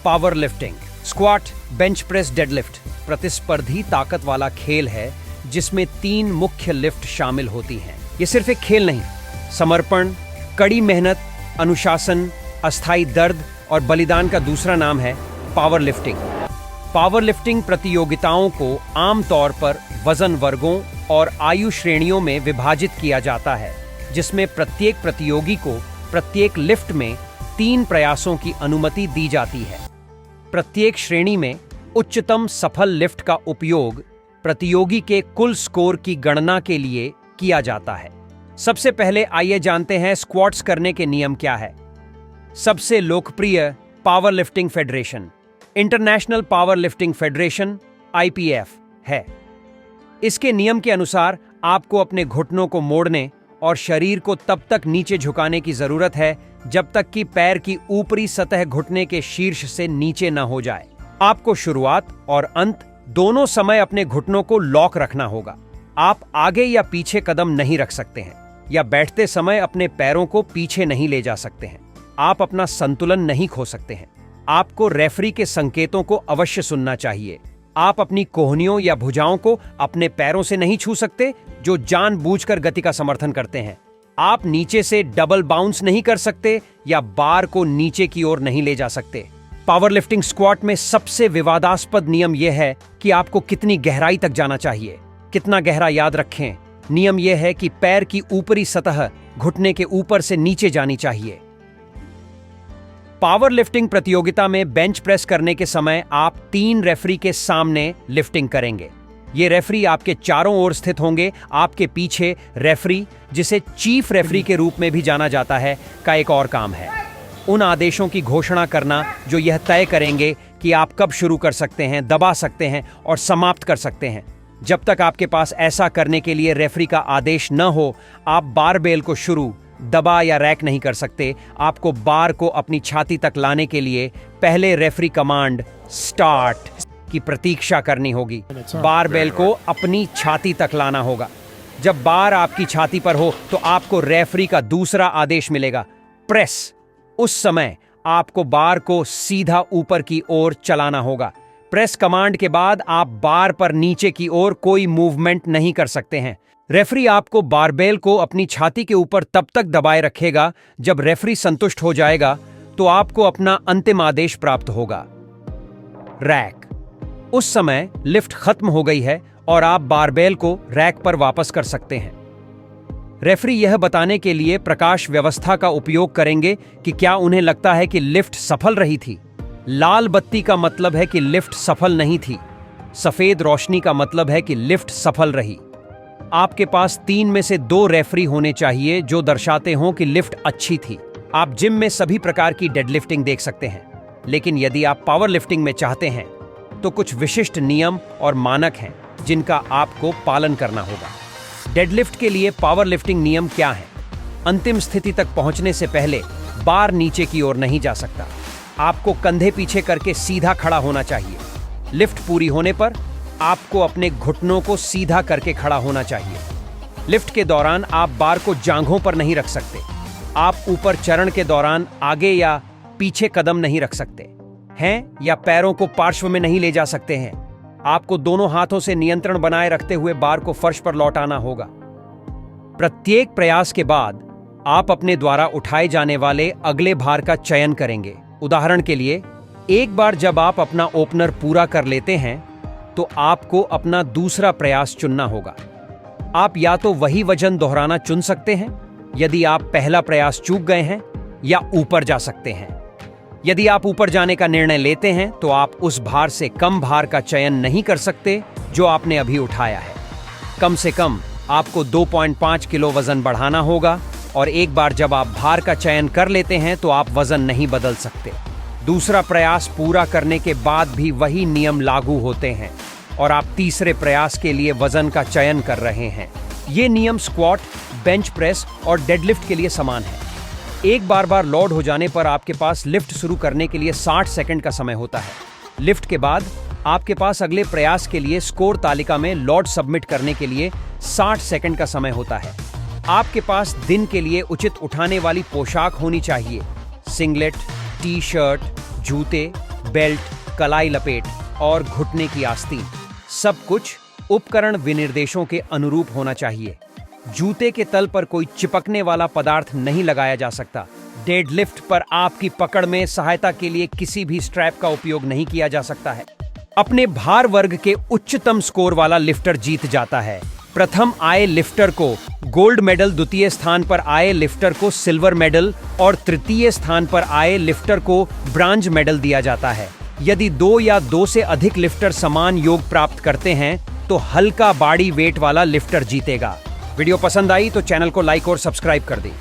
Power lifting. Squat, bench press, deadlift प्रतिस्पर्धी ताकत वाला खेल है जिसमें 3 मुख्य लिफ्ट शामिल होती हैं। ये सिर्फ एक खेल नहीं, समर्पण, कड़ी मेहनत, अनुशासन, अस्थायी दर्द और बलिदान का दूसरा नाम है पावर लिफ्टिंग। पावर लिफ्टिंग प्रतियोगिताओं को आमतौर पर वजन वर्गों और आयु श्रेणियों में विभाजित किया जाता है, जिसमें प्रत्येक प्रतियोगी को प्रत्येक लिफ्ट में 3 प्रयासों की अनुमति दी जाती है। प्रत्येक श्रेणी में उच्चतम सफल लिफ्ट का उपयोग प्रतियोगी के कुल स्कोर की गणना के लिए किया जाता है। सबसे पहले आइए जानते हैं स्क्वाट्स करने के नियम क्या है। सबसे लोकप्रिय power lifting federation international power lifting federation IPF है। इसके नियम के अनुसार आपको अपने घुटनों को मोड़ने और शरीर को तब तक नीचे झुकाने की जरूरत है जब तक कि पैर की ऊपरी सतह घुटने के शीर्ष से नीचे न हो जाए। आपको शुरुआत और अंत दोनों समय अपने घुटनों को लॉक रखना होगा। आप आगे या पीछे कदम नहीं रख सकते हैं या बैठते समय अपने पैरों को पीछे नहीं ले जा सकते हैं। आप अपना संतुलन नहीं खो सकते हैं। आपको रेफरी के संकेतों को अवश्य सुनना चाहिए। आप अपनी कोहनियों या भुजाओं को अपने पैरों से नहीं छू सकते, जो जानबूझकर गति का समर्थन करते हैं। आप नीचे से डबल बाउंस नहीं कर सकते या बार को नीचे की ओर नहीं ले जा सकते। पावर लिफ्टिंग स्क्वाट में सबसे विवादास्पद नियम यह है कि आपको कितनी गहराई तक जाना चाहिए। कितना गहरा याद रखें, नियम यह है कि पैर की ऊपरी सतह घुटने के ऊपर से नीचे जानी चाहिए। पावर लिफ्टिंग प्रतियोगिता में बेंच प्रेस करने के समय आप 3 रेफरी के सामने लिफ्टिंग करेंगे। ये रेफरी आपके चारों ओर स्थित होंगे। आपके पीछे रेफरी, जिसे चीफ रेफरी के रूप में भी जाना जाता है, का एक और काम है उन आदेशों की घोषणा करना जो यह तय करेंगे कि आप कब शुरू कर सकते हैं, दबा सकते हैं और समाप्त कर सकते हैं। जब तक आपके पास ऐसा करने के लिए रेफरी का आदेश न हो, आप बारबेल को शुरू, दबा या रैक नहीं कर सकते। आपको बार को अपनी छाती तक लाने के लिए पहले रेफरी कमांड स्टार्ट की प्रतीक्षा करनी होगी। बारबेल को अपनी छाती तक लाना होगा। जब बार आपकी छाती पर हो तो आपको रेफरी का दूसरा आदेश मिलेगा, प्रेस। उस समय आपको बार को सीधा ऊपर की ओर चलाना होगा। प्रेस कमांड के बाद आप बार पर नीचे की ओर कोई मूवमेंट नहीं कर सकते हैं। रेफरी आपको बारबेल को अपनी छाती के ऊपर तब तक दबाए रखेगा जब रेफरी संतुष्ट हो जाएगा तो आपको अपना अंतिम आदेश प्राप्त होगा, रैक। उस समय लिफ्ट खत्म हो गई है और आप बारबेल को रैक पर वापस कर सकते हैं। रेफरी यह बताने के लिए प्रकाश व्यवस्था का उपयोग करेंगे कि क्या उन्हें लगता है कि लिफ्ट सफल रही थी। लाल बत्ती का मतलब है कि लिफ्ट सफल नहीं थी। सफेद रोशनी का मतलब है कि लिफ्ट सफल रही। आपके पास 3 में से 2 रेफरी होने चाहिए जो दर्शाते हों कि लिफ्ट अच्छी थी। आप जिम में सभी प्रकार की डेडलिफ्टिंग देख सकते हैं, लेकिन यदि आप पावर लिफ्टिंग में चाहते हैं तो कुछ विशिष्ट नियम और मानक हैं जिनका आपको पालन करना होगा। डेडलिफ्ट के लिए पावर लिफ्टिंग नियम क्या है? अंतिम स्थिति तक पहुंचने से पहले बार नीचे की ओर नहीं जा सकता। आपको कंधे पीछे करके सीधा खड़ा होना चाहिए। लिफ्ट पूरी होने पर आपको अपने घुटनों को सीधा करके खड़ा होना चाहिए। लिफ्ट के दौरान आप बार को जांघों पर नहीं रख सकते। आप ऊपर चरण के दौरान आगे या पीछे कदम नहीं रख सकते हैं या पैरों को पार्श्व में नहीं ले जा सकते हैं। आपको दोनों हाथों से नियंत्रण बनाए रखते हुए बार को फर्श पर लौटाना होगा। प्रत्येक प्रयास के बाद आप अपने द्वारा उठाए जाने वाले अगले भार का चयन करेंगे। उदाहरण के लिए, एक बार जब आप अपना ओपनर पूरा कर लेते हैं तो आपको अपना दूसरा प्रयास चुनना होगा। आप या तो वही वजन दोहराना चुन सकते हैं यदि आप पहला प्रयास चूक गए हैं, या ऊपर जा सकते हैं। यदि आप ऊपर जाने का निर्णय लेते हैं तो आप उस भार से कम भार का चयन नहीं कर सकते जो आपने अभी उठाया है। कम से कम आपको 2.5 किलो वजन बढ़ाना होगा, और एक बार जब आप भार का चयन कर लेते हैं तो आप वजन नहीं बदल सकते। दूसरा प्रयास पूरा करने के बाद भी वही नियम लागू होते हैं और आप तीसरे प्रयास के लिए वजन का चयन कर रहे हैं। ये नियम स्क्वाट, बेंच प्रेस और डेडलिफ्ट के लिए समान है। एक बार लोड हो जाने पर आपके पास लिफ्ट शुरू करने के लिए 60 सेकंड का समय होता है। लिफ्ट के बाद आपके पास अगले प्रयास के लिए स्कोर तालिका में लोड सबमिट करने के लिए 60 सेकंड का समय होता है। आपके पास दिन के लिए उचित उठाने वाली पोशाक होनी चाहिए। सिंगलेट, टी शर्ट, जूते बेल्ट, कलाई लपेट और घुटने की आस्तीन, सब कुछ उपकरण विनिर्देशों के अनुरूप होना चाहिए। जूते के तल पर कोई चिपकने वाला पदार्थ नहीं लगाया जा सकता। डेडलिफ्ट पर आपकी पकड़ में सहायता के लिए किसी भी स्ट्रैप का उपयोग नहीं किया जा सकता है। अपने भार वर्ग के उच्चतम स्कोर वाला लिफ्टर जीत जाता है। प्रथम आए लिफ्टर को गोल्ड मेडल, द्वितीय स्थान पर आए लिफ्टर को सिल्वर मेडल और तृतीय स्थान पर आए लिफ्टर को ब्रॉन्ज मेडल दिया जाता है। यदि 2 या 2 से अधिक लिफ्टर समान योग प्राप्त करते हैं तो हल्का बॉडी वेट वाला लिफ्टर जीतेगा। वीडियो पसंद आई तो चैनल को लाइक और सब्सक्राइब कर दें।